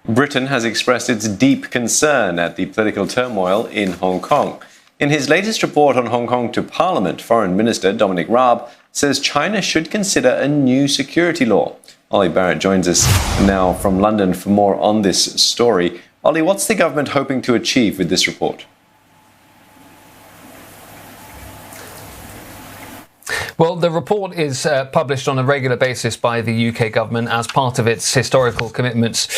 Britain has expressed its deep concern at the political turmoil in Hong Kong. In his latest report on Hong Kong to Parliament, Foreign Minister Dominic Raab says China should consider a new security law. Ollie Barrett joins us now from London for more on this story. Ollie, what's the government hoping to achieve with this report? Well, the report is published on a regular basis by the UK government as part of its historical commitments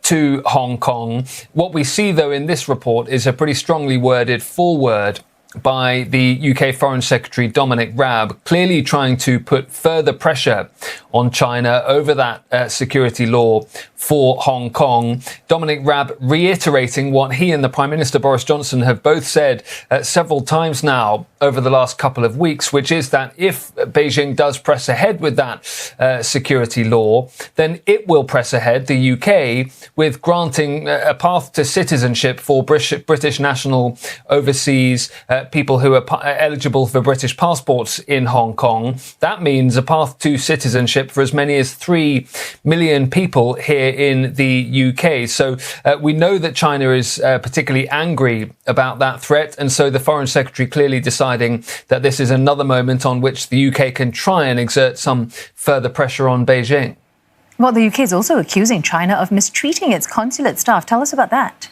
to Hong Kong. What we see, though, in this report is a pretty strongly worded foreword by the UK Foreign Secretary Dominic Raab, clearly trying to put further pressure on China over that security law for Hong Kong. Dominic Raab reiterating what he and the Prime Minister Boris Johnson have both said several times now over the last couple of weeks, which is that if Beijing does press ahead with that security law, then it will press ahead, the UK, with granting a path to citizenship for British national overseas people who are eligible for British passports in Hong Kong. That means a path to citizenship for as many as 3 million people here in the UK. So we know that China is particularly angry about that threat. And so the Foreign Secretary clearly deciding that this is another moment on which the UK can try and exert some further pressure on Beijing. Well, the UK is also accusing China of mistreating its consulate staff. Tell us about that.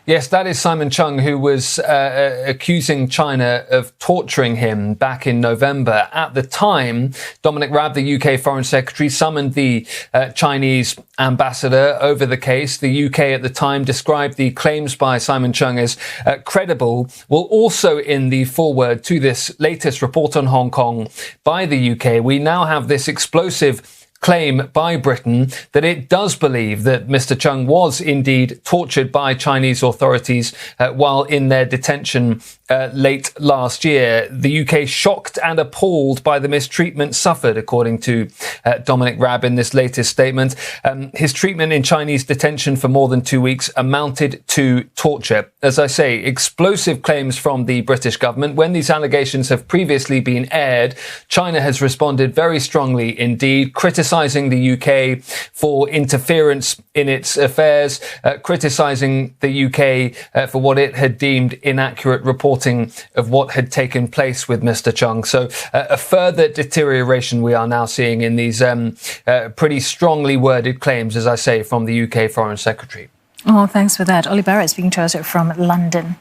Yes, that is Simon Chung, who was accusing China of torturing him back in November. At the time, Dominic Raab, the UK Foreign Secretary, summoned the Chinese ambassador over the case. The UK at the time described the claims by Simon Chung as credible. Well, also in the foreword to this latest report on Hong Kong by the UK, we now have this explosive claim by Britain that it does believe that Mr. Chung was indeed tortured by Chinese authorities while in their detention late last year. The UK shocked and appalled by the mistreatment suffered, according to Dominic Raab in this latest statement. His treatment in Chinese detention for more than 2 weeks amounted to torture. As I say, explosive claims from the British government. When these allegations have previously been aired, China has responded very strongly indeed, criticising the UK for interference in its affairs, criticising the UK for what it had deemed inaccurate reporting of what had taken place with Mr. Chung. So a further deterioration we are now seeing in these pretty strongly worded claims, as I say, from the UK Foreign Secretary. Oh, thanks for that. Ollie Barrett speaking to us from London.